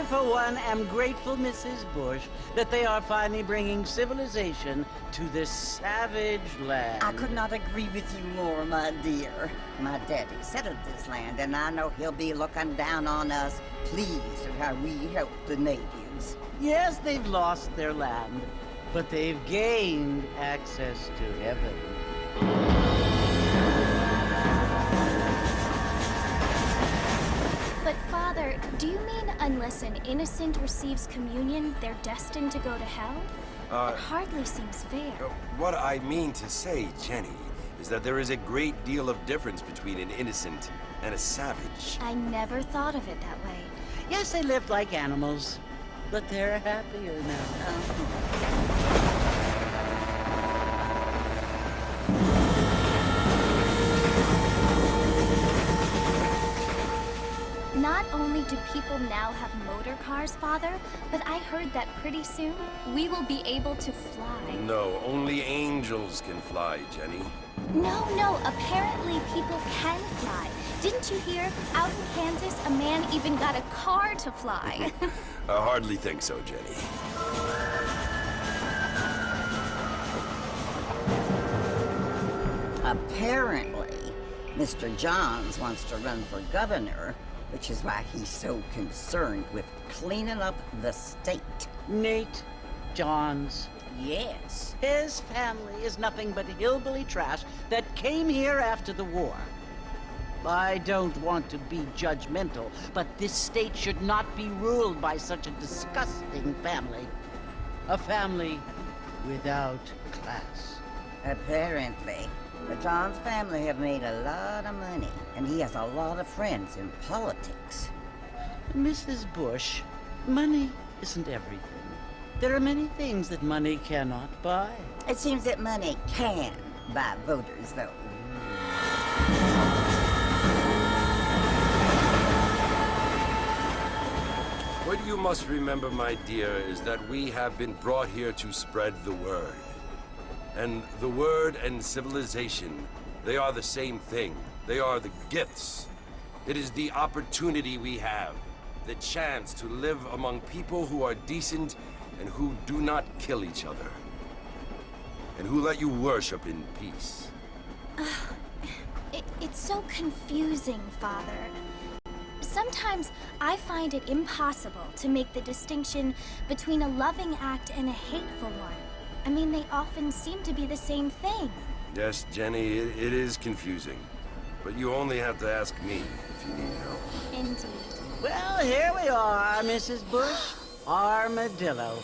I, for one, am grateful, Mrs. Bush, that they are finally bringing civilization to this savage land. I could not agree with you more, my dear. My daddy settled this land, and I know he'll be looking down on us, pleased at how we help the natives. Yes, they've lost their land, but they've gained access to heaven. But Father, do you mean unless an innocent receives communion, they're destined to go to hell? It hardly seems fair. What I mean to say, Jenny, is that there is a great deal of difference between an innocent and a savage. I never thought of it that way. Yes, they lived like animals, but they're happier now. Not only do people now have motor cars, Father, but I heard that pretty soon we will be able to fly. No, only angels can fly, Jenny. No, apparently people can fly. Didn't you hear? Out in Kansas, a man even got a car to fly. I hardly think so, Jenny. Apparently, Mr. Johns wants to run for governor, which is why he's so concerned with cleaning up the state. Nate Johns. Yes. His family is nothing but hillbilly trash that came here after the war. I don't want to be judgmental, but this state should not be ruled by such a disgusting family. A family without class. Apparently. The Johns family have made a lot of money, and he has a lot of friends in politics. Mrs. Bush, money isn't everything. There are many things that money cannot buy. It seems that money can buy voters, though. What you must remember, my dear, is that we have been brought here to spread the word. And the word and civilization, they are the same thing. They are the gifts. It is the opportunity we have, the chance to live among people who are decent and who do not kill each other. And who let you worship in peace. It's so confusing, Father. Sometimes I find it impossible to make the distinction between a loving act and a hateful one. I mean, they often seem to be the same thing. Yes, Jenny, it is confusing. But you only have to ask me if you need help. Indeed. Well, here we are, Mrs. Bush. Armadillo.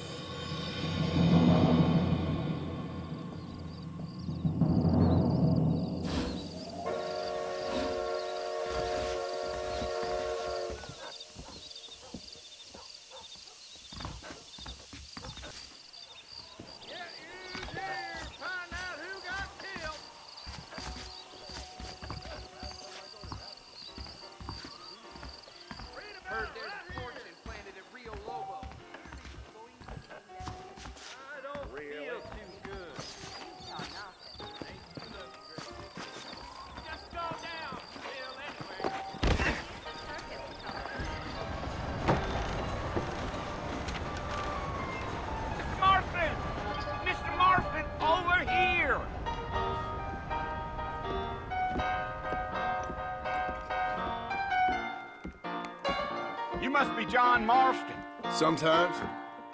You must be John Marston. Sometimes.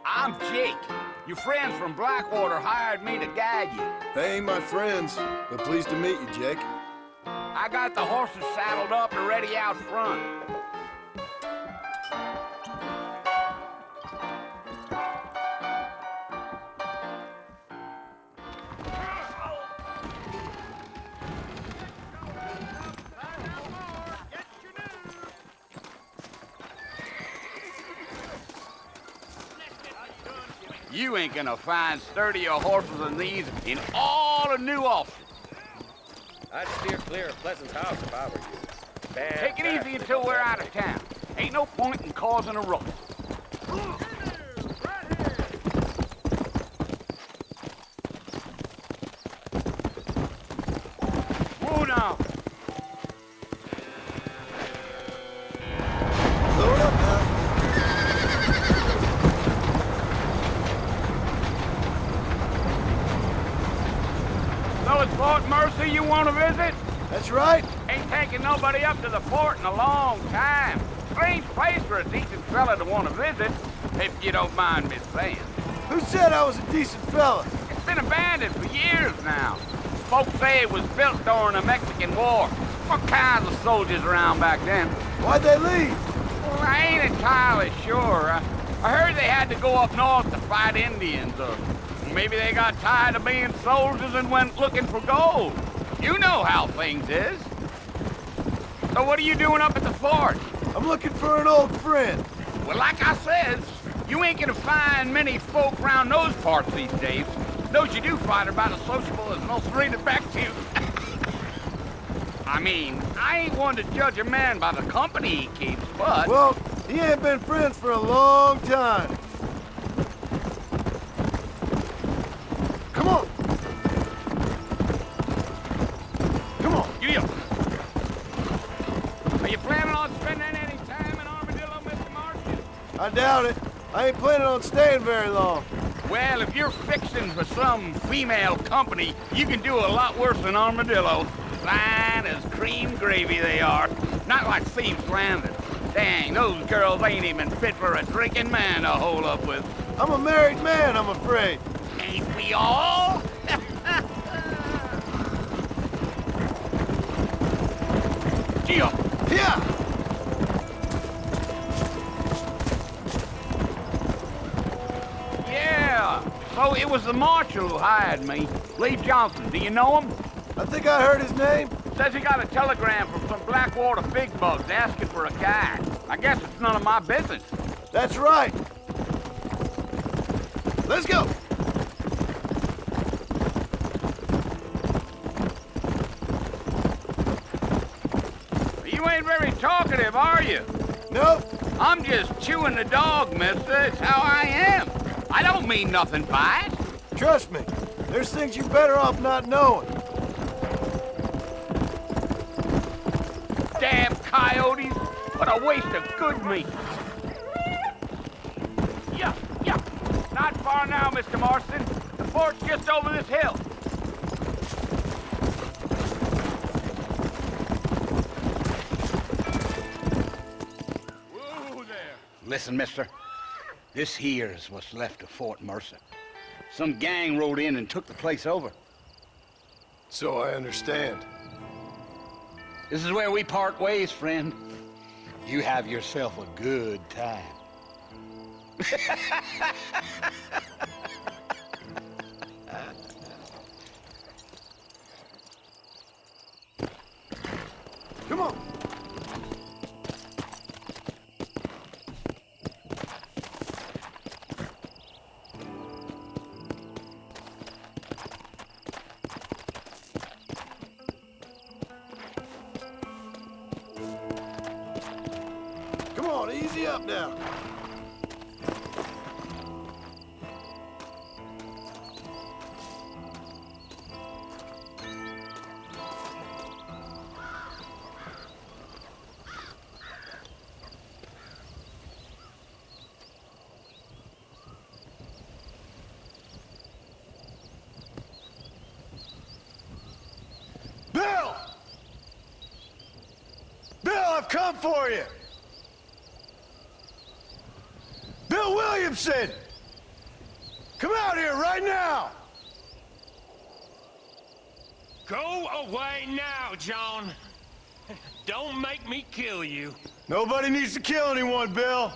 I'm Jake. Your friends from Blackwater hired me to guide you. They ain't my friends, but pleased to meet you, Jake. I got the horses saddled up and ready out front. You ain't gonna find sturdier horses than these in all of New Ulster. I'd steer clear of Pleasant's house if I were you. Bad Take it easy until we're out of town. Ain't no point in causing a ruckus. Whoa now. Load up now. That's right. Ain't taken nobody up to the fort in a long time. Strange place for a decent fella to want to visit, if you don't mind me saying. Who said I was a decent fella? It's been abandoned for years now. Folks say it was built during the Mexican War. What kinds of soldiers around back then? Why'd they leave? Well, I ain't entirely sure. I heard they had to go up north to fight Indians, or maybe they got tired of being soldiers and went looking for gold. You know how things is. So what are you doing up at the fort? I'm looking for an old friend. Well, like I said, you ain't gonna find many folk around those parts these days. Those you do find are about as sociable as most read it back to you. I mean, I ain't one to judge a man by the company he keeps, but... Well, he ain't been friends for a long time. Come on. Come on. Yeah. Are you planning on spending any time in Armadillo, Mr. Marston? I doubt it. I ain't planning on staying very long. Well, if you're fixing for some female company, you can do a lot worse than Armadillo. Fine as cream gravy they are. Not like Thieves Landing. Dang, those girls ain't even fit for a drinking man to hole up with. I'm a married man, I'm afraid. Ain't we all? Gio! Yeah! Yeah! So it was the marshal who hired me. Lee Johnson, do you know him? I think I heard his name. Says he got a telegram from some Blackwater big bugs asking for a guide. I guess it's none of my business. That's right. Let's go. You ain't very talkative, are you? Nope. I'm just chewing the dog, mister. It's how I am. I don't mean nothing by it. Trust me. There's things you're better off not knowing. Damn coyotes. What a waste of good meat. Yeah. Not far now, Mr. Marston. The fort's just over this hill. Whoa there. Listen, mister. This here's what's left of Fort Mercer. Some gang rode in and took the place over. So I understand. This is where we part ways, friend. You have yourself a good time. Come on. Come on, easy up now. Bill! Bill, I've come for you! Bill Williamson! Come out here right now! Go away now, John. Don't make me kill you. Nobody needs to kill anyone, Bill.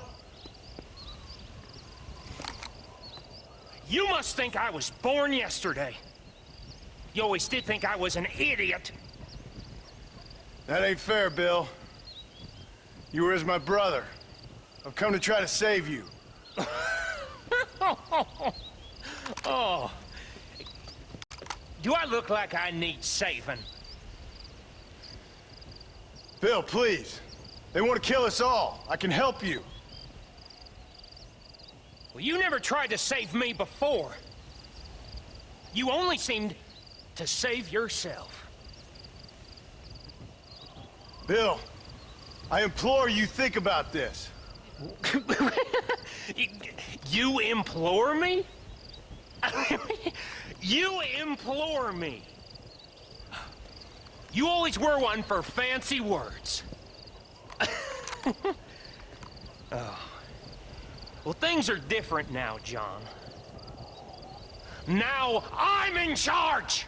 You must think I was born yesterday. You always did think I was an idiot. That ain't fair, Bill. You were as my brother. I've come to try to save you. Oh. Do I look like I need saving? Bill, please. They want to kill us all. I can help you. Well, you never tried to save me before. You only seemed to save yourself. Bill, I implore you think about this. You implore me? You implore me? You always were one for fancy words. Oh. Well, things are different now, John. Now I'm in charge!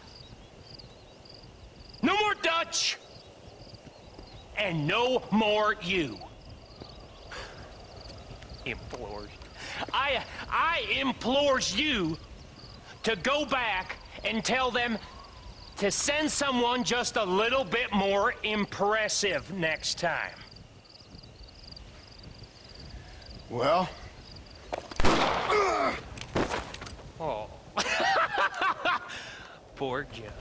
No more Dutch! And no more you. Implores. I implores you to go back and tell them to send someone just a little bit more impressive next time. Well? Oh. Poor John.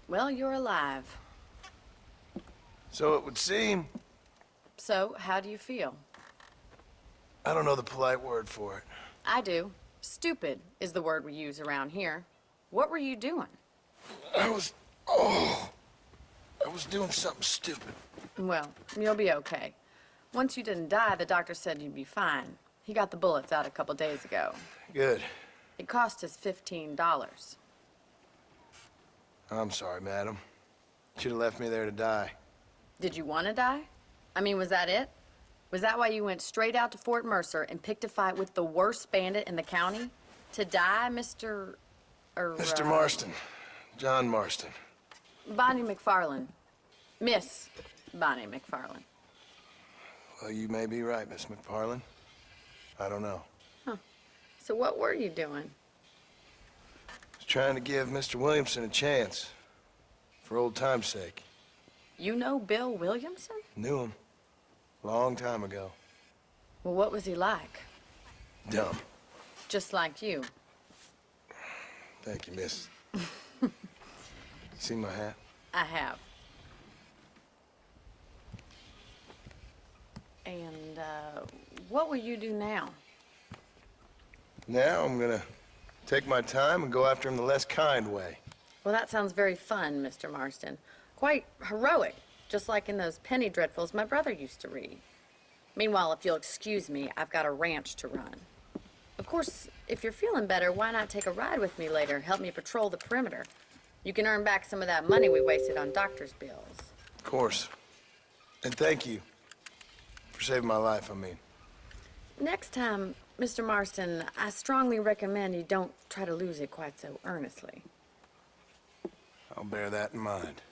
Well, you're alive. So it would seem. So, how do you feel? I don't know the polite word for it. I do. Stupid is the word we use around here. What were you doing? I was doing something stupid. Well, you'll be okay. Once you didn't die, the doctor said you'd be fine. He got the bullets out a couple days ago. Good. It cost us $15. I'm sorry, madam. Should have left me there to die. Did you want to die? I mean, was that it? Was that why you went straight out to Fort Mercer and picked a fight with the worst bandit in the county? To die, Mr. Mr. Marston. John Marston. Bonnie McFarland. Miss Bonnie McFarland. Well, you may be right, Miss McFarland. I don't know. So what were you doing? Was trying to give Mr. Williamson a chance. For old time's sake. You know Bill Williamson? Knew him. Long time ago. Well, what was he like? Dumb. Just like you. Thank you, miss. See my hat? I have. And, what will you do now? Now I'm gonna take my time and go after him the less kind way. Well, that sounds very fun, Mr. Marston. Quite heroic, just like in those penny dreadfuls my brother used to read. Meanwhile, if you'll excuse me, I've got a ranch to run. Of course, if you're feeling better, why not take a ride with me later? Help me patrol the perimeter. You can earn back some of that money we wasted on doctor's bills. Of course. And thank you. For saving my life, I mean. Next time, Mr. Marston, I strongly recommend you don't try to lose it quite so earnestly. I'll bear that in mind.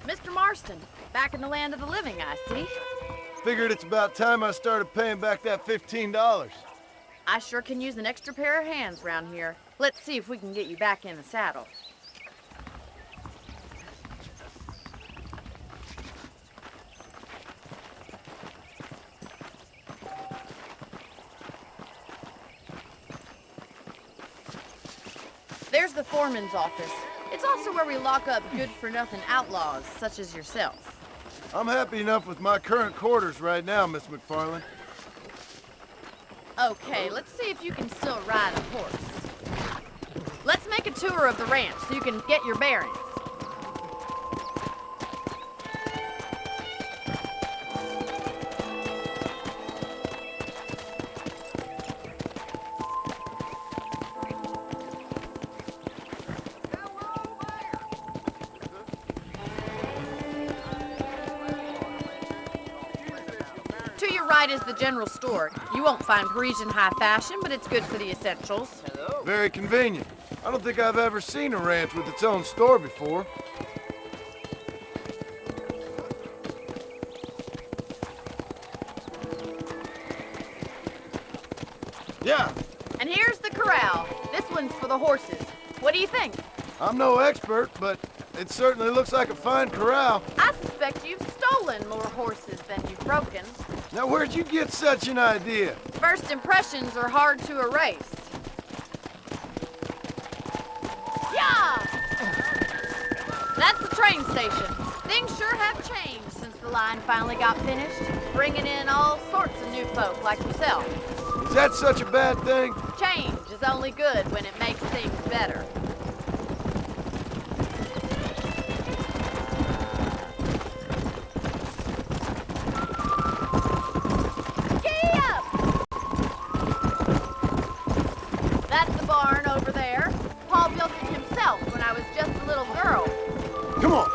Mr. Marston, back in the land of the living, I see. Figured it's about time I started paying back that $15. I sure can use an extra pair of hands round here. Let's see if we can get you back in the saddle. There's the foreman's office. It's also where we lock up good-for-nothing outlaws, such as yourself. I'm happy enough with my current quarters right now, Miss McFarland. Okay, let's see if you can still ride a horse. Let's make a tour of the ranch so you can get your bearings. To your right is the general store. You won't find Parisian high fashion, but it's good for the essentials. Very convenient. I don't think I've ever seen a ranch with its own store before. Yeah, And here's the corral. This one's for the horses. What do you think? I'm no expert, but it certainly looks like a fine corral. I suspect you've stolen more horses than you've broken. Now, where'd you get such an idea? First impressions are hard to erase. Yeah! That's the train station. Things sure have changed since the line finally got finished, bringing in all sorts of new folk like yourself. Is that such a bad thing? Change is only good when it makes things better. Gee up! That's the barn over there. Paul built it himself when I was just a little girl. Come on.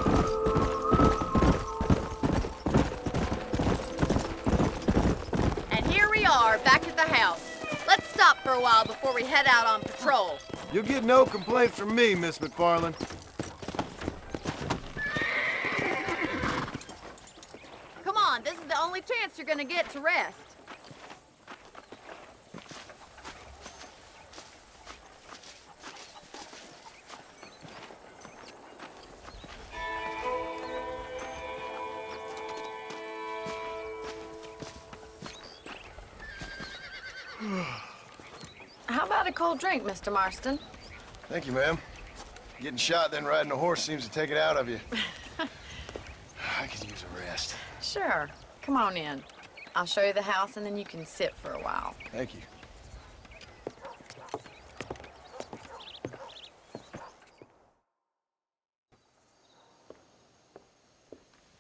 And here we are, back at the house. Let's stop for a while before we head out on patrol. You'll get no complaints from me, Miss McFarland. Come on, this is the only chance you're gonna get to rest. How about a cold drink, Mr. Marston? Thank you, ma'am. Getting shot, then riding a horse seems to take it out of you. I could use a rest. Sure. Come on in. I'll show you the house and then you can sit for a while. Thank you.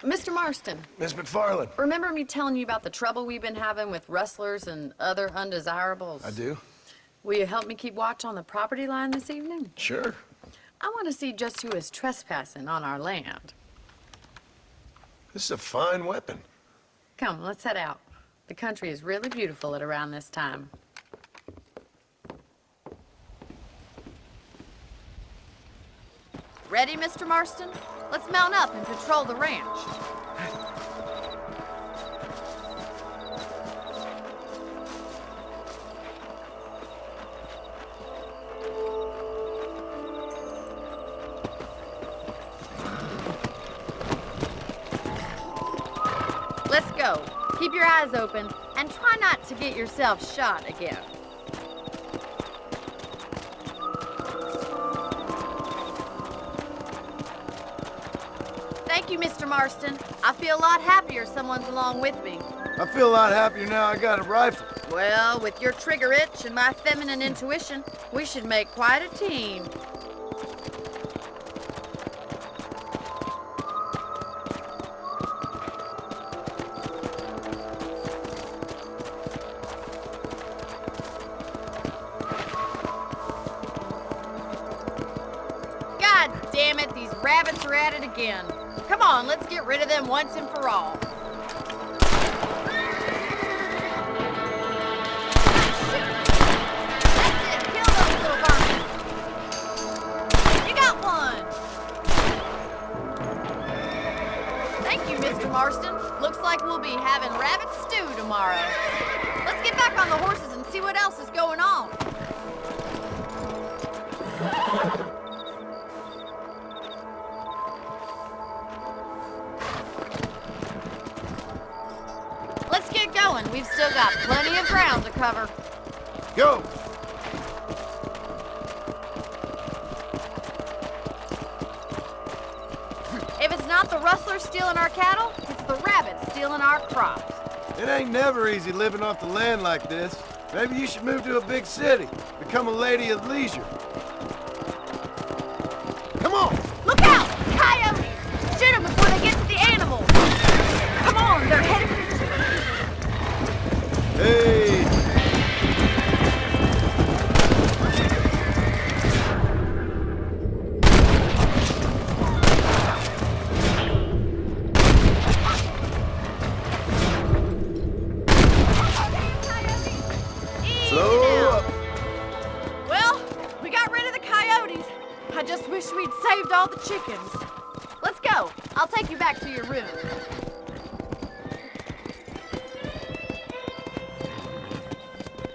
Mr. Marston, Miss McFarland. remember me telling you about the trouble we've been having with rustlers and other undesirables? I do? Will you help me keep watch on the property line this evening? Sure. I want to see just who is trespassing on our land. This is a fine weapon. Come, let's head out. The country is really beautiful at around this time. Ready, Mr. Marston? Let's mount up and patrol the ranch. Let's go. Keep your eyes open and try not to get yourself shot again. Thank you, Mr. Marston. I feel a lot happier someone's along with me. I feel a lot happier now I got a rifle. Well, with your trigger itch and my feminine intuition, we should make quite a team. God damn it, these rabbits are at it again. Come on, let's get rid of them once and for all. That's it, kill those little vermin. You got one. Thank you, Mr. Marston. Looks like we'll be having rabbit stew tomorrow. Let's get back on the horses and see what else is going on. Let's get going. We've still got plenty of ground to cover. Go! not the rustlers stealing our cattle, it's the rabbits stealing our crops. It ain't never easy living off the land like this. Maybe you should move to a big city. Become a lady of leisure. Come on! Look out! Coyotes! Shoot them before they get to the animals! Come on, they're headed for Hey! Slow up. Well, we got rid of the coyotes. I just wish we'd saved all the chickens. Let's go. I'll take you back to your room.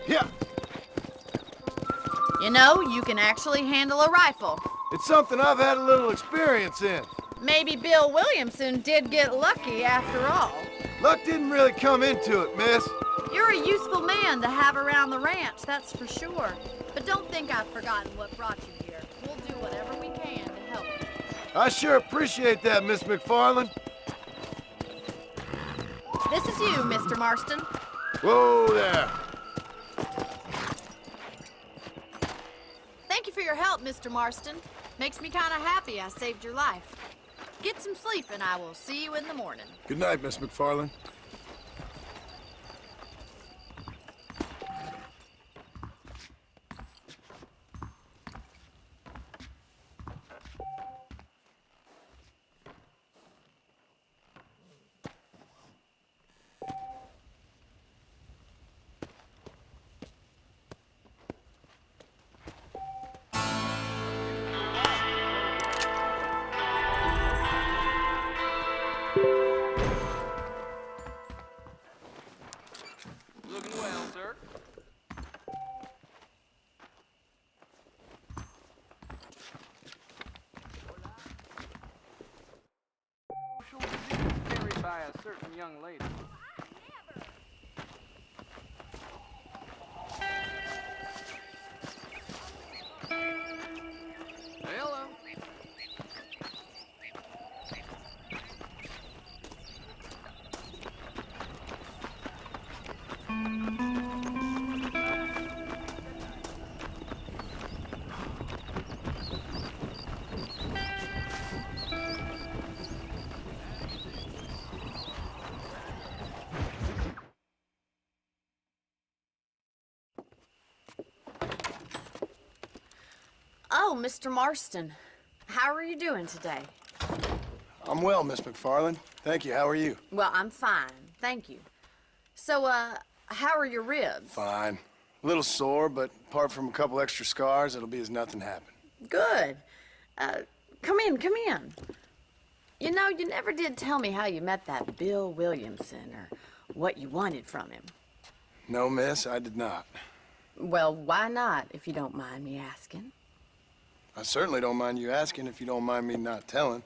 Yeah, You know, you can actually handle a rifle. it's something I've had a little experience in. Maybe Bill Williamson did get lucky after all. Luck didn't really come into it, miss. You're a useful man to have around the ranch, that's for sure. But don't think I've forgotten what brought you here. We'll do whatever we can to help you. I sure appreciate that, Miss McFarland. This is you, Mr. Marston. Whoa there. Thank you for your help, Mr. Marston. Makes me kind of happy I saved your life. Get some sleep and I will see you in the morning. Good night, Miss McFarland. Looking well, sir. Social disease carried by a certain young lady. Hello. Oh, Mr. Marston. How are you doing today? I'm well, Miss McFarland. Thank you. How are you? Well, I'm fine. Thank you. So, how are your ribs? Fine. A little sore, but apart from a couple extra scars, it'll be as nothing happened. Good. Come in, come in. You know, you never did tell me how you met that Bill Williamson or what you wanted from him. No, miss, I did not. Well, why not, if you don't mind me asking? I certainly don't mind you asking if you don't mind me not telling.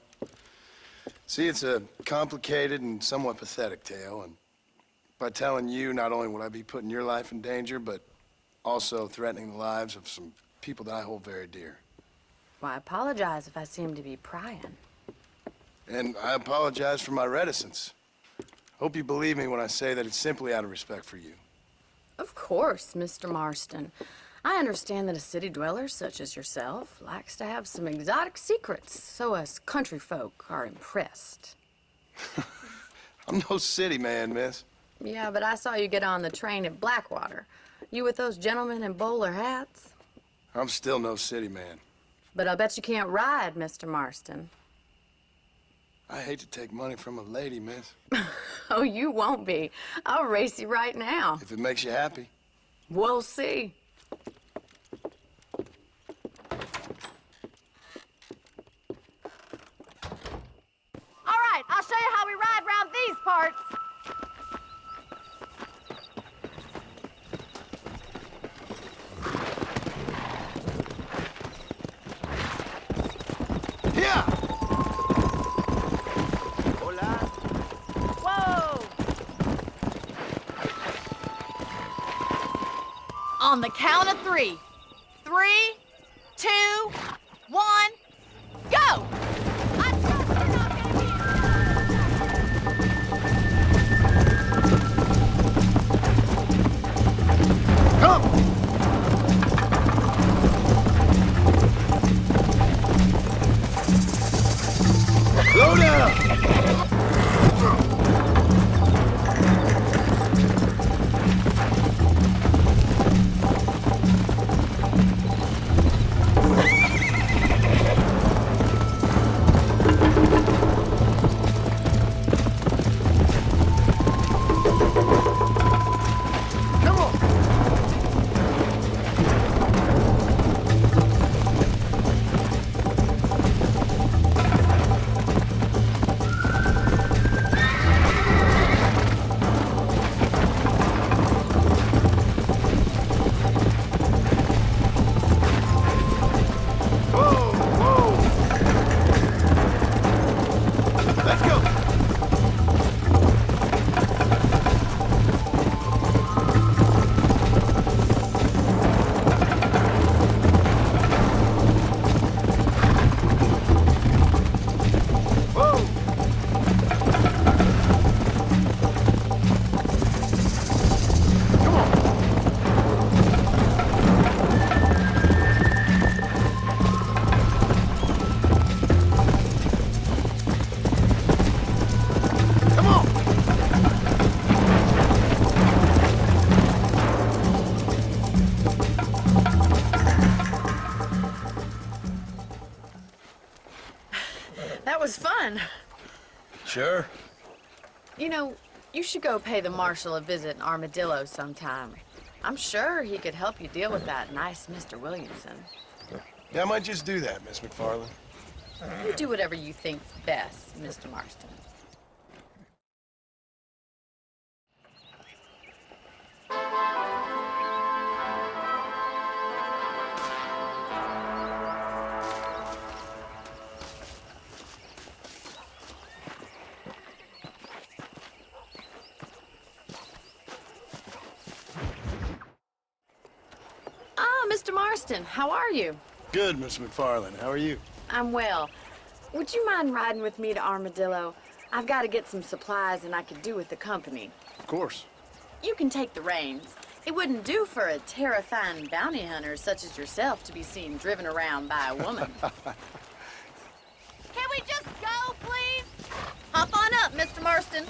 See, it's a complicated and somewhat pathetic tale, and by telling you, not only would I be putting your life in danger, but also threatening the lives of some people that I hold very dear. Well, I apologize if I seem to be prying. And I apologize for my reticence. Hope you believe me when I say that it's simply out of respect for you. Of course, Mr. Marston. I understand that a city dweller such as yourself likes to have some exotic secrets, so us country folk are impressed. I'm no city man, miss. Yeah, but I saw you get on the train at Blackwater. You with those gentlemen in bowler hats? I'm still no city man. But I bet you can't ride, Mr. Marston. I hate to take money from a lady, miss. Oh, you won't be. I'll race you right now. If it makes you happy. We'll see. All right, I'll show you how we ride round these parts. Yeah! Hola. Whoa! On the count of 3. 3, 2, 1, go! I trust you're not gonna be sure? You know, you should go pay the marshal a visit in Armadillo sometime. I'm sure he could help you deal with that nice Mr. Williamson. Yeah, I might just do that, Miss McFarland. You do whatever you think's best, Mr. Marston. Ah, Mr. Marston, how are you? Good, Miss McFarland. How are you? I'm well. Would you mind riding with me to Armadillo? I've got to get some supplies and I could do with the company. Of course. You can take the reins. It wouldn't do for a terrifying bounty hunter such as yourself to be seen driven around by a woman. Can we just go, please? Hop on up, Mr. Marston.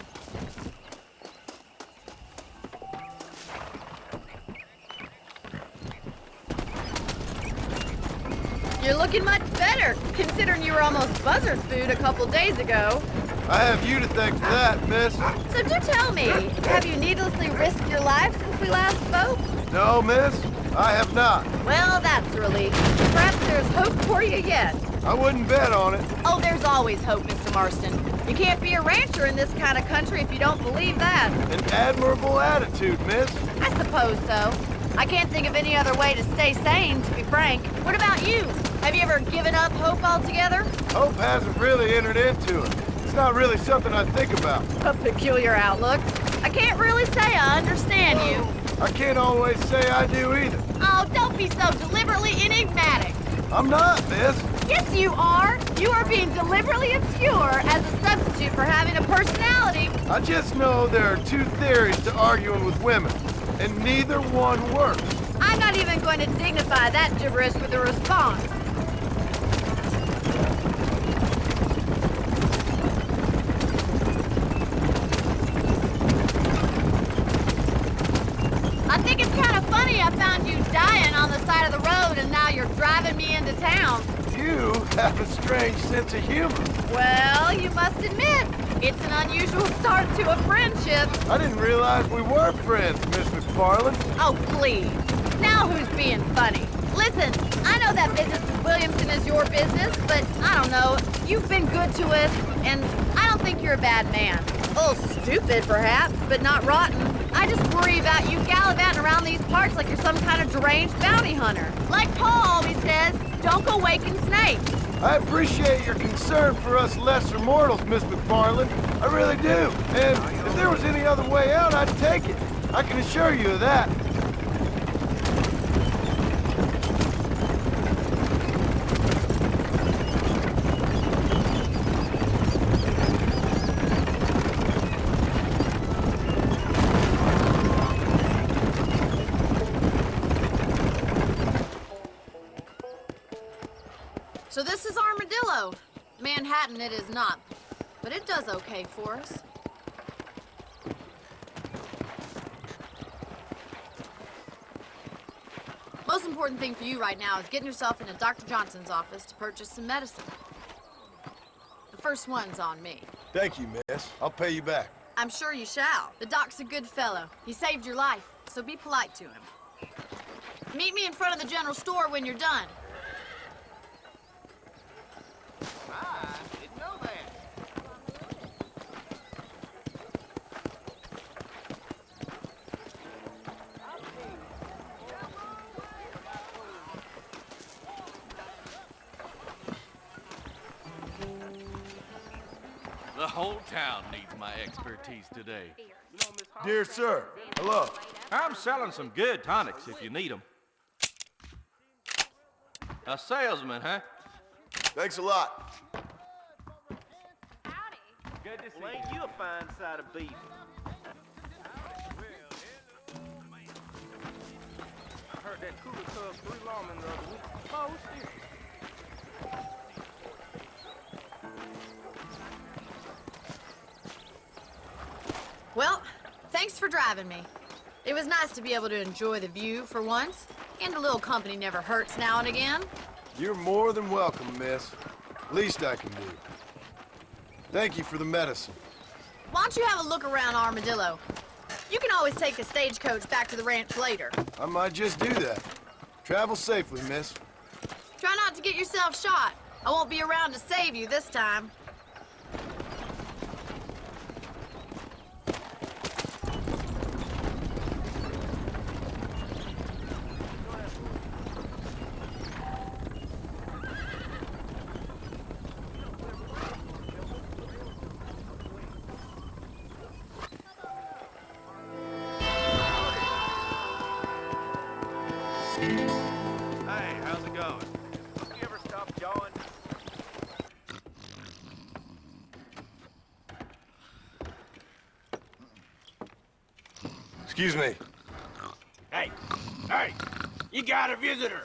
You're looking much better, considering you were almost buzzard food a couple days ago. I have you to thank for that, miss. So do tell me, have you needlessly risked your life since we last spoke? No, miss, I have not. Well, that's a relief. Perhaps there's hope for you yet. I wouldn't bet on it. Oh, there's always hope, Mr. Marston. You can't be a rancher in this kind of country if you don't believe that. An admirable attitude, miss. I suppose so. I can't think of any other way to stay sane, to be frank. What about you? Have you ever given up hope altogether? Hope hasn't really entered into it. It's not really something I think about. A peculiar outlook. I can't really say I understand you. I can't always say I do either. Oh, don't be so deliberately enigmatic. I'm not, miss. Yes, you are. You are being deliberately obscure as a substitute for having a personality. I just know there are two theories to arguing with women, and neither one works. I'm not even going to dignify that gibberish with a response. I think it's kind of funny I found you dying on the side of the road and now you're driving me into town. You have a strange sense of humor. Well, you must admit, it's an unusual start to a friendship. I didn't realize we were friends, Miss McFarland. Oh, please. Now who's being funny? Listen, I know that business with Williamson is your business, but I don't know. You've been good to us, and I don't think you're a bad man. A little stupid, perhaps, but not rotten. I just worry about you gallivanting around these parts like you're some kind of deranged bounty hunter. Like Paul always says, don't go waking snakes. I appreciate your concern for us lesser mortals, Miss McFarland. I really do. And if there was any other way out, I'd take it. I can assure you of that. So this is Armadillo. Manhattan it is not, but it does okay for us. Most important thing for you right now is getting yourself into Dr. Johnson's office to purchase some medicine. The first one's on me. Thank you, miss. I'll pay you back. I'm sure you shall. The doc's a good fellow. He saved your life, so be polite to him. Meet me in front of the general store when you're done. Didn't know that. The whole town needs my expertise today. Dear sir, hello. I'm selling some good tonics if you need them. A salesman, huh? Thanks a lot. Good to see you. Ain't you a fine side of beef? I heard that cooler took 3 lawmen the other week. Oh, shit. Well, thanks for driving me. It was nice to be able to enjoy the view for once, and a little company never hurts now and again. You're more than welcome, miss. Least I can do. Thank you for the medicine. Why don't you have a look around Armadillo? You can always take a stagecoach back to the ranch later. I might just do that. Travel safely, miss. Try not to get yourself shot. I won't be around to save you this time. Hey, how's it going? You ever stop jawing? Excuse me. Hey, hey, you got a visitor.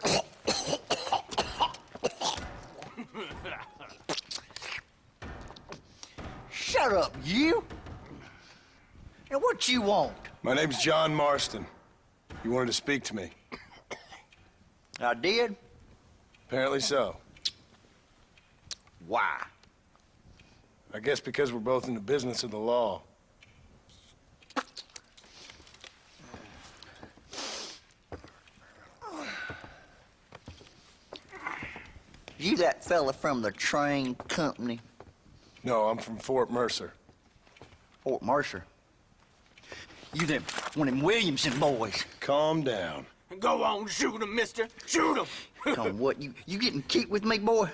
Shut up, you! And what you want? My name's John Marston. You wanted to speak to me. I did? Apparently so. Why? I guess because we're both in the business of the law. You that fella from the train company? No, I'm from Fort Mercer. Fort Mercer? You them, one of them Williamson boys. Calm down. Go on, shoot him, mister. Shoot him. Come on, what, you getting keep with me, boy?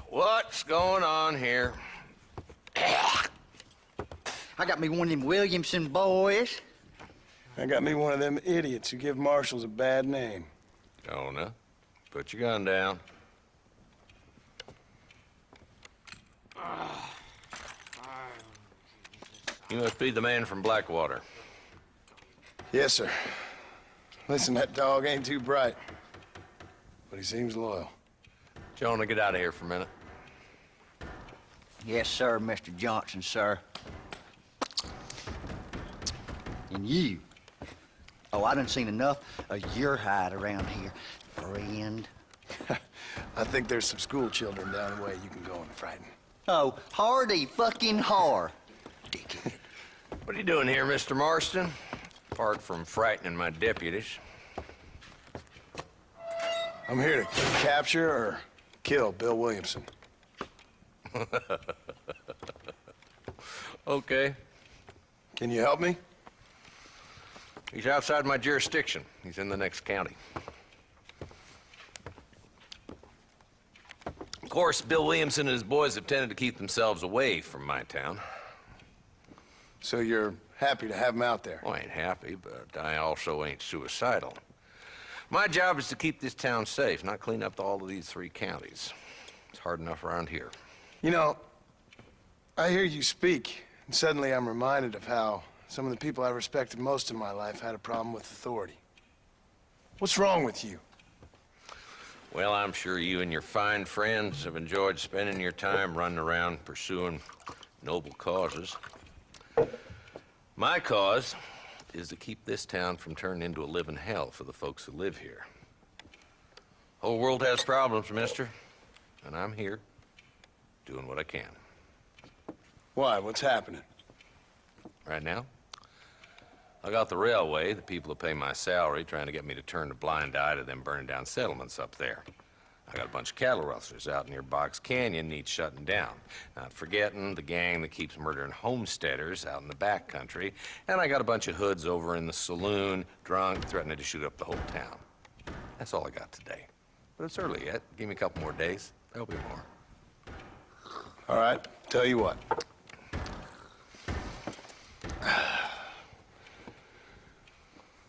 What's going on here? I got me one of them Williamson boys. I got me one of them idiots who give marshals a bad name. Jonah, put your gun down. You must be the man from Blackwater. Yes, sir. Listen, that dog ain't too bright, but he seems loyal. Jonah, get out of here for a minute. Yes, sir, Mr. Johnson, sir. And you. Oh, I done seen enough of your hide around here, friend. I think there's some school children down the way you can go and frighten. Oh, hardy fucking har. Dickhead. What are you doing here, Mr. Marston? Apart from frightening my deputies. I'm here to capture or kill Bill Williamson. Okay. Can you help me? He's outside my jurisdiction. He's in the next county. Of course, Bill Williamson and his boys have tended to keep themselves away from my town. So you're happy to have him out there? Well, I ain't happy, but I also ain't suicidal. My job is to keep this town safe, not clean up all of these 3 counties. It's hard enough around here. You know, I hear you speak, and suddenly I'm reminded of how some of the people I respected most in my life had a problem with authority. What's wrong with you? Well, I'm sure you and your fine friends have enjoyed spending your time running around pursuing noble causes. My cause is to keep this town from turning into a living hell for the folks who live here. Whole world has problems, mister, and I'm here doing what I can. Why? What's happening? Right now, I got the railway, the people who pay my salary, trying to get me to turn a blind eye to them burning down settlements up there. I got a bunch of cattle rustlers out near Box Canyon needs shutting down. Not forgetting the gang that keeps murdering homesteaders out in the back country. And I got a bunch of hoods over in the saloon, drunk, threatening to shoot up the whole town. That's all I got today. But it's early yet. Give me a couple more days. There'll be more. All right, tell you what.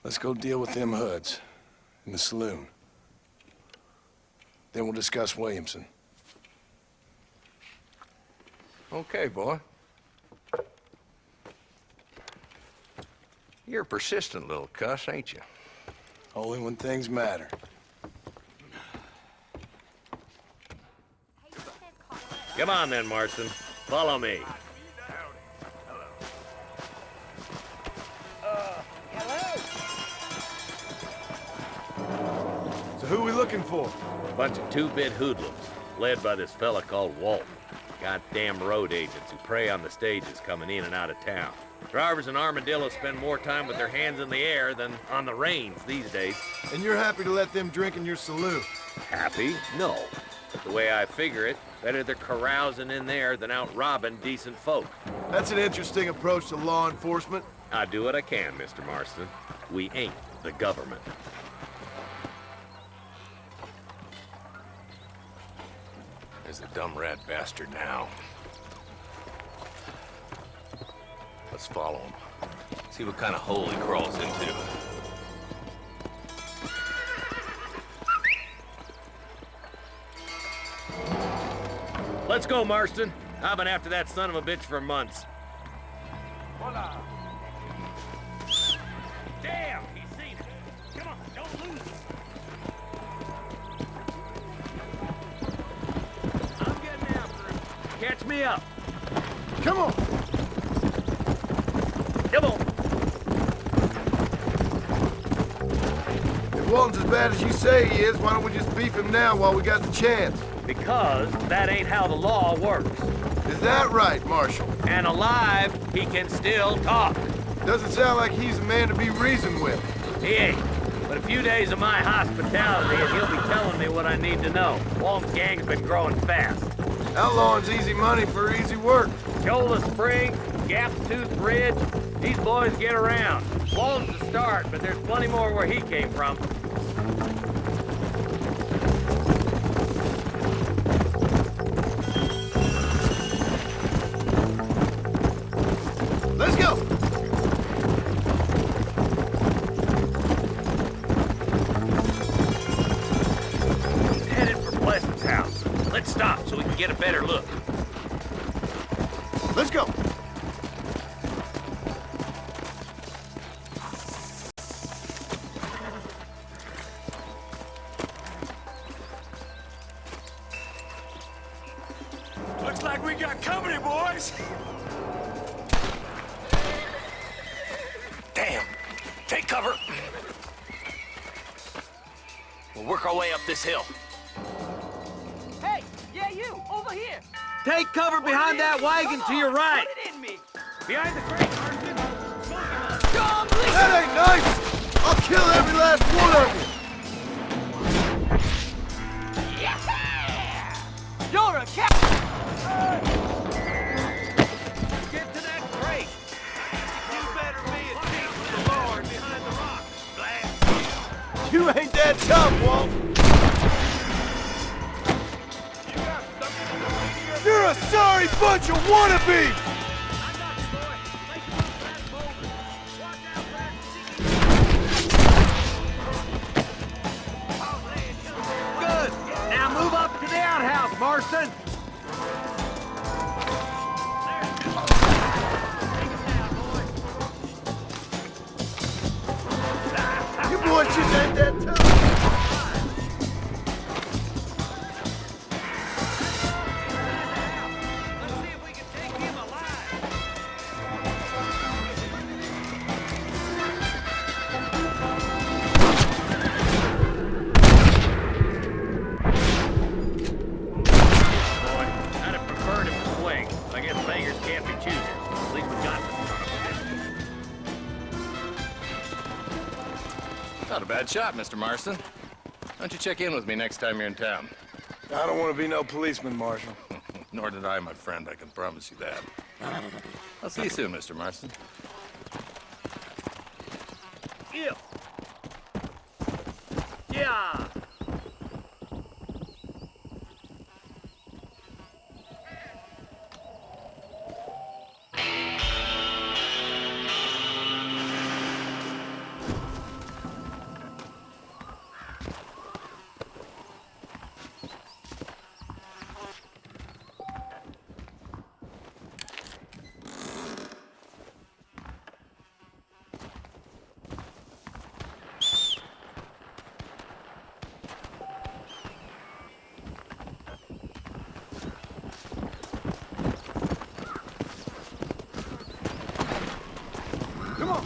Let's go deal with them hoods in the saloon. Then we'll discuss Williamson. Okay, boy. You're a persistent little cuss, ain't you? Only when things matter. Come on then, Marston. Follow me. So who we looking for? A bunch of 2-bit hoodlums, led by this fella called Walton. Goddamn road agents who prey on the stages coming in and out of town. Drivers in Armadillo spend more time with their hands in the air than on the reins these days. And you're happy to let them drink in your saloon? Happy? No. But the way I figure it, better they're carousing in there than out robbing decent folk. That's an interesting approach to law enforcement. I do what I can, Mr. Marston. We ain't the government. There's the dumb rat bastard now. Let's follow him. See what kind of hole he crawls into. Let's go, Marston. I've been after that son of a bitch for months. Hola. Damn, he's seen it. Come on, don't lose it. I'm getting after him. Catch me up. Come on! Come on. If Walton's as bad as you say he is, why don't we just beef him now while we got the chance? Because that ain't how the law works. Is that right, Marshal? And alive, he can still talk. Doesn't sound like he's a man to be reasoned with. He ain't. But a few days of my hospitality and he'll be telling me what I need to know. Walton's gang's been growing fast. Outlawing's easy money for easy work. Cholla Spring, Gap's Tooth Bridge, these boys get around. Walton's the start, but there's plenty more where he came from. Let's go! He's headed for Pleasant's house. Let's stop so we can get a better look. Let's go! Looks like we got company, boys. Damn. Take cover. We'll work our way up this hill. Hey, yeah, you, over here. Take cover behind that wagon to your right. Put it in me. Behind the crate, Marston. That ain't nice! I'll kill every last one of you! You're a cat. Get to that crate. You better be a thief for the Lord behind the rock. Blast. You ain't that tough, Walt! You're a sorry bunch of wannabes! Good. Now move up to the outhouse, Marston. You boys just ain't that tough! Let's see if we can take him alive. Boy, I'd have preferred him to swing. I guess beggars can't be choosers. At least we got this son of a bitch. Not a bad shot, Mr. Marston. Why don't you check in with me next time you're in town? I don't want to be no policeman, Marshal. Nor did I, my friend. I can promise you that. I'll see you soon, Mr. Marston. Yeah. Yeah. Come on!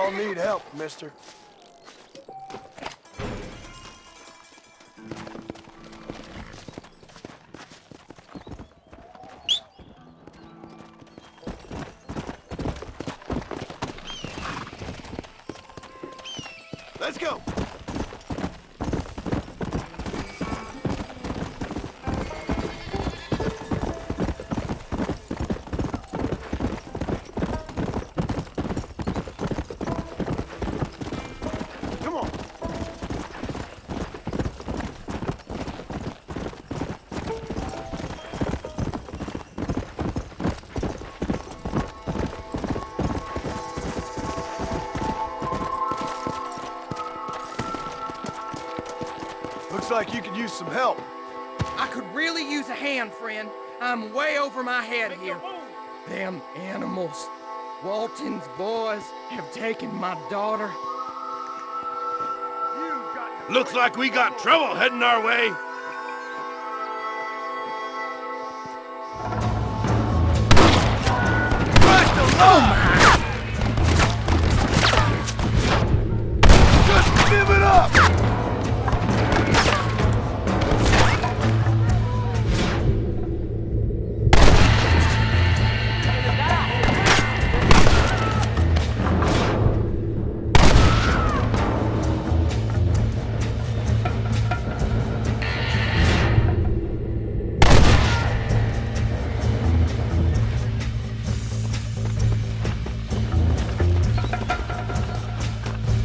all need help, mister. Let's go! Come on! Looks like you could use some help. I could really use a hand, friend. I'm way over my head here. Them animals. Walton's boys have taken my daughter. Looks like we got trouble heading our way. Just give it up!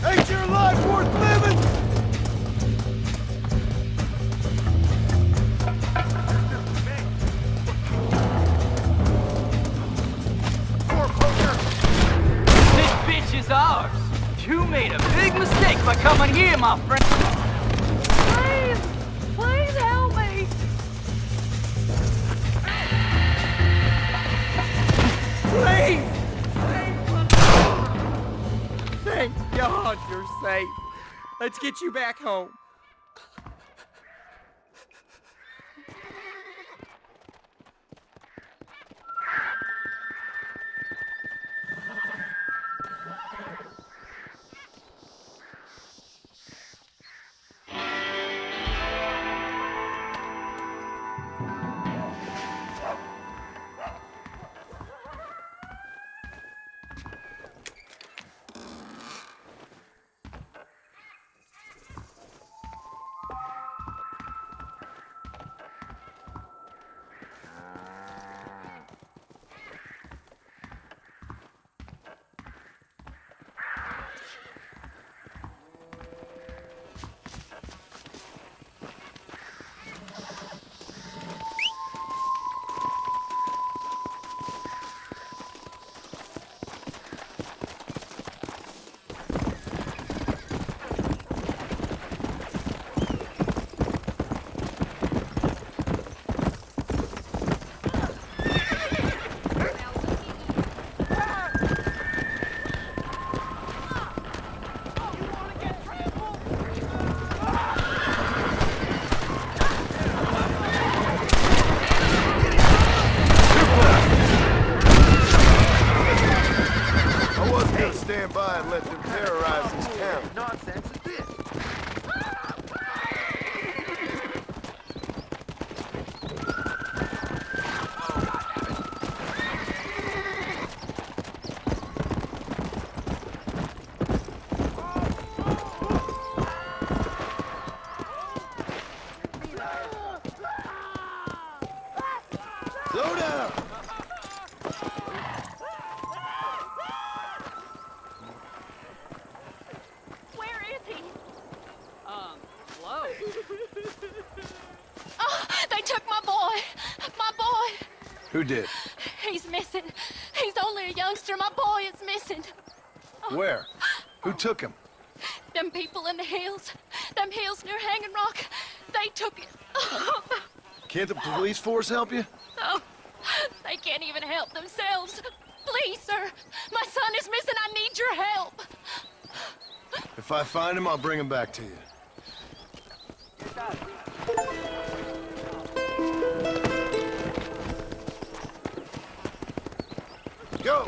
Ain't your life worth living? This bitch is ours. You made a big mistake by coming here, my friend. Please! Please help me! Please! Thank God you're safe. Let's get you back home. I wasn't gonna stand by and let them terrorize this town. Nonsense is this? Slow down! Where is he? Hello? Oh, they took my boy. My boy. Who did? He's missing. He's only a youngster. My boy is missing. Where? Who took him? Them people in the hills. Them hills near Hanging Rock. They took it. Can't the police force help you? Oh, they can't even help themselves. Please, sir. My son is missing. I need your help. If I find him, I'll bring him back to you. Go!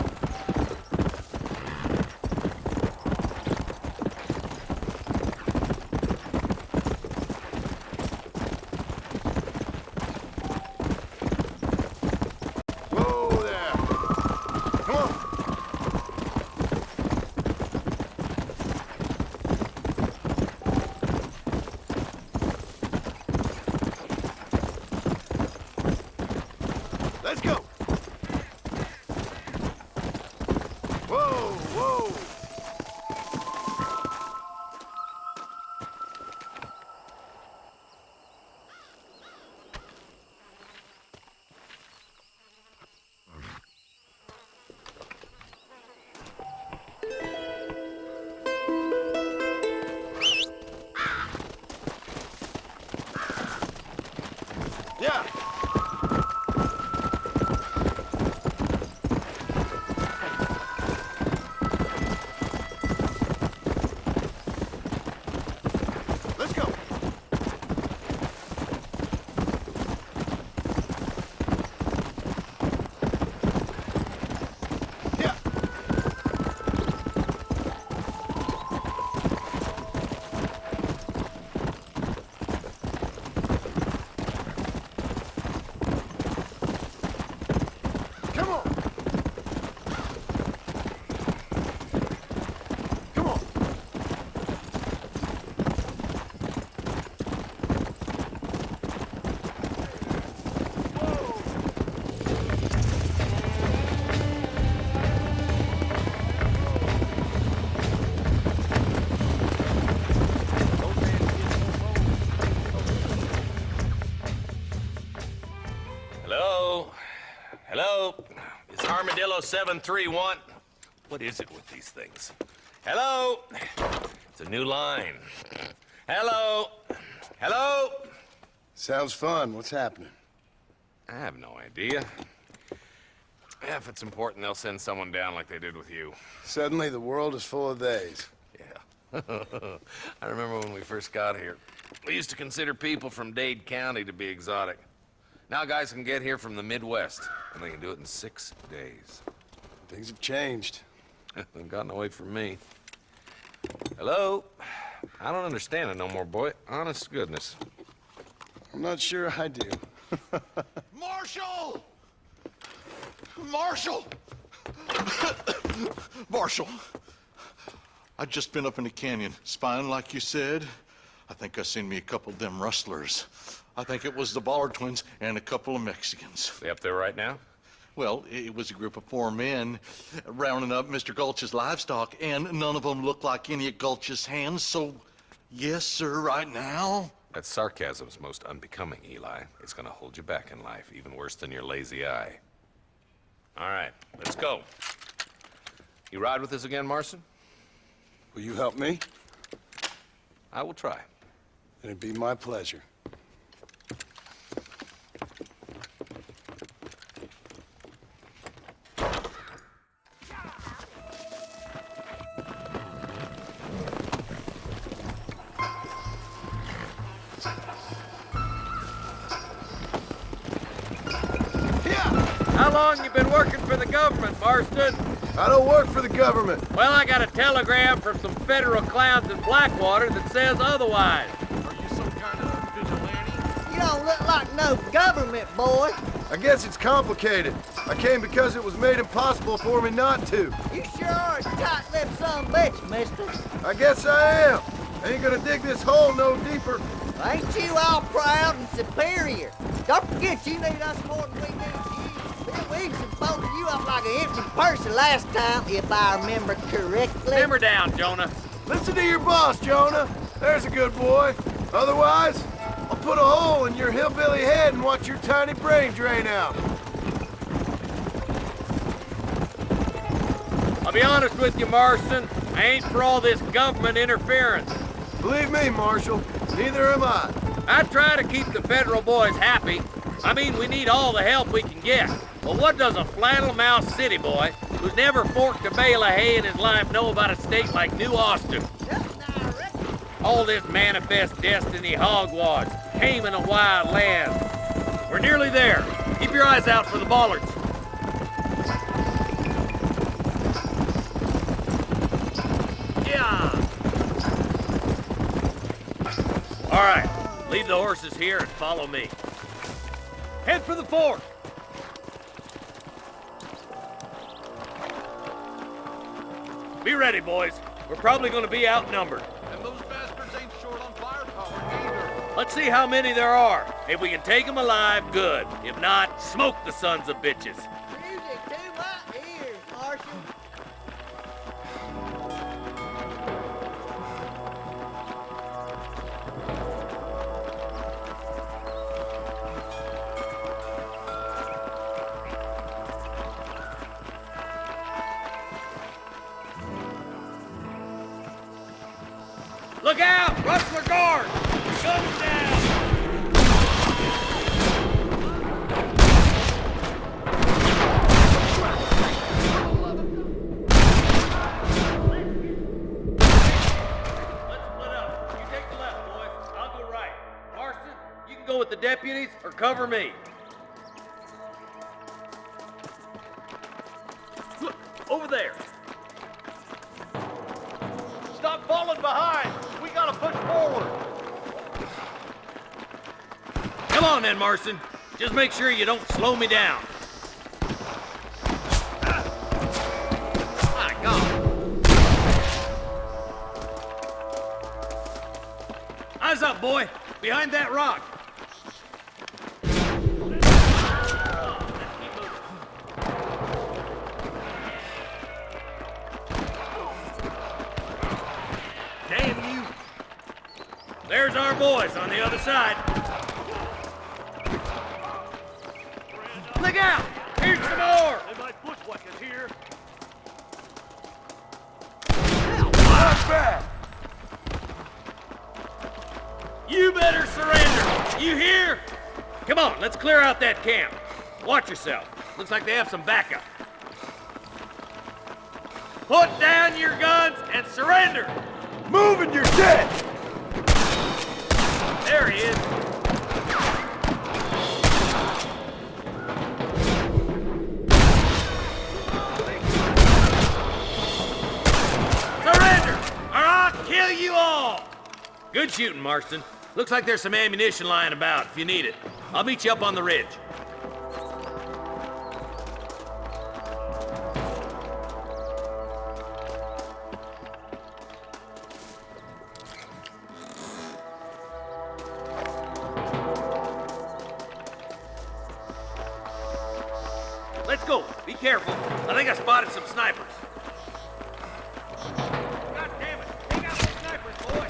731. What is it with these things? Hello? It's a new line. Hello? Hello? Sounds fun. What's happening? I have no idea. Yeah, if it's important, they'll send someone down like they did with you. Suddenly, the world is full of theys. Yeah. I remember when we first got here. We used to consider people from Dade County to be exotic. Now guys can get here from the Midwest, and they can do it in 6 days. Things have changed. They've gotten away from me. Hello? I don't understand it no more, boy. Honest to goodness. I'm not sure I do. Marshal! Marshal! Marshal! I just been up in the canyon, spying like you said. I think I seen me a couple of them rustlers. I think it was the Ballard twins and a couple of Mexicans. They up there right now? Well, it was a group of 4 men rounding up Mr. Gulch's livestock, and none of them looked like any of Gulch's hands, so yes, sir, right now. That sarcasm's most unbecoming, Eli. It's gonna hold you back in life, even worse than your lazy eye. All right, let's go. You ride with us again, Marston? Will you help me? I will try. It'd be my pleasure. How long you been working for the government, Marston? I don't work for the government. Well, I got a telegram from some federal clowns in Blackwater that says otherwise. Are you some kind of vigilante? You don't look like no government boy. I guess it's complicated. I came because it was made impossible for me not to. You sure are a tight-lipped son of a bitch, mister. I guess I am. I ain't gonna dig this hole no deeper. Ain't you all proud and superior? Don't forget you need us more than we need you. Bill Wilson folded you up like an empty person last time, if I remember correctly. Simmer down, Jonah. Listen to your boss, Jonah. There's a good boy. Otherwise, I'll put a hole in your hillbilly head and watch your tiny brain drain out. I'll be honest with you, Marston. I ain't for all this government interference. Believe me, Marshal, neither am I. I try to keep the federal boys happy. I mean, we need all the help we can get. But what does a flannel-mouthed city boy who's never forked a bale of hay in his life know about a state like New Austin? All this manifest destiny hogwash, taming a wild land. We're nearly there. Keep your eyes out for the Ballards. Yeah. All right, leave the horses here and follow me. Head for the fort. Be ready, boys. We're probably going to be outnumbered. And those bastards ain't short on firepower either. Let's see how many there are. If we can take them alive, good. If not, smoke the sons of bitches. Music to my ears, Marshal. Look out! Rustler guard! Guns down! Let's split up. You take the left, boys. I'll go right. Marston, you can go with the deputies or cover me. Look, over there. Stop falling behind! We gotta push forward! Come on then, Marston. Just make sure you don't slow me down. My God! Eyes up, boy! Behind that rock! Damn you! There's our boys on the other side. Look out! Here's some more! They might bushwhack us here. better surrender. You hear? Come on, let's clear out that camp. Watch yourself. Looks like they have some backup. Put down your guns and surrender. Move and you're dead! There he is. Surrender, or I'll kill you all! Good shooting, Marston. Looks like there's some ammunition lying about if you need it. I'll meet you up on the ridge. Let's go. Be careful. I think I spotted some snipers. God damn it. Take out those snipers, boy.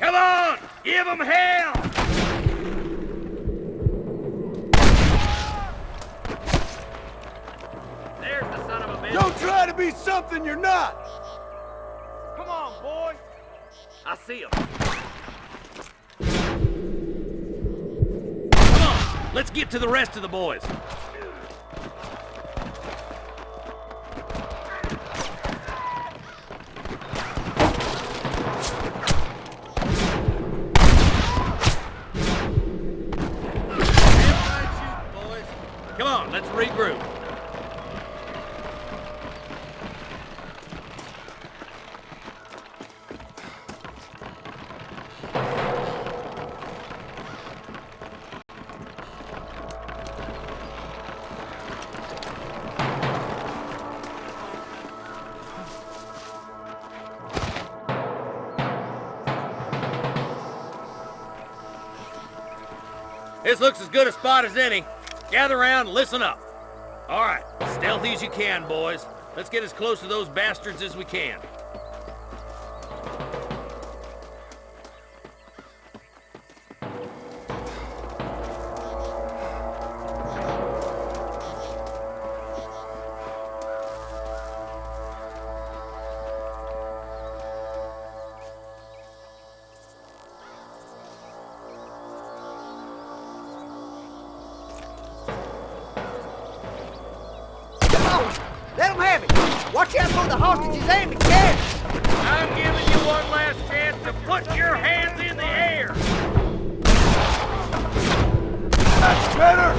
Come on! Give them hell! There's the son of a bitch. Don't try to be something you're not! Come on, boy. I see him. Let's get to the rest of the boys. Come on, let's regroup. This looks as good a spot as any. Gather around and listen up. All right, stealthy as you can, boys. Let's get as close to those bastards as we can. Let them have it. Watch out for the hostages and the cash. I'm giving you one last chance to put your hands in the air. That's better!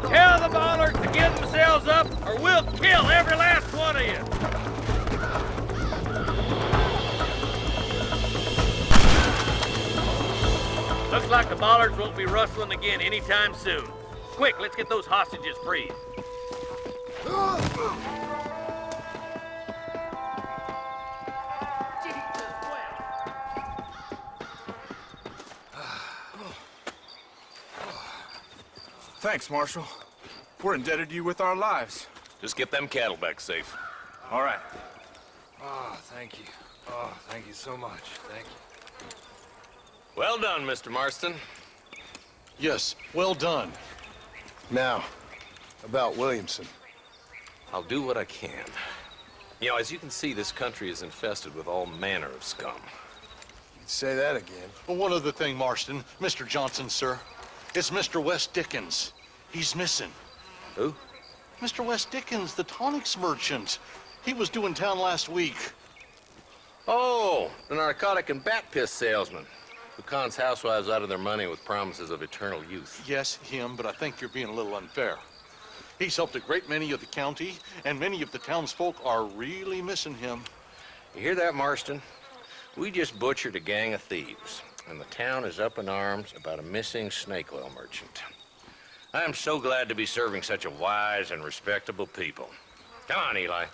Tell the bollards to give themselves up, or we'll kill every last one of you. Looks like the bollards won't be rustling again anytime soon. Quick, let's get those hostages freed. Thanks, Marshal. We're indebted to you with our lives. Just get them cattle back safe. All right. Oh, thank you. Oh, thank you so much. Thank you. Well done, Mr. Marston. Yes, well done. Now, about Williamson. I'll do what I can. You know, as you can see, this country is infested with all manner of scum. You'd say that again. Well, one other thing, Marston. Mr. Johnson, sir. It's Mr. Wes Dickens. He's missing. Who? Mr. Wes Dickens, the tonics merchant. He was due in town last week. Oh, the narcotic and bat piss salesman who cons housewives out of their money with promises of eternal youth. Yes, him, but I think you're being a little unfair. He's helped a great many of the county, and many of the townsfolk are really missing him. You hear that, Marston? We just butchered a gang of thieves, and the town is up in arms about a missing snake oil merchant. I am so glad to be serving such a wise and respectable people. Come on, Eli.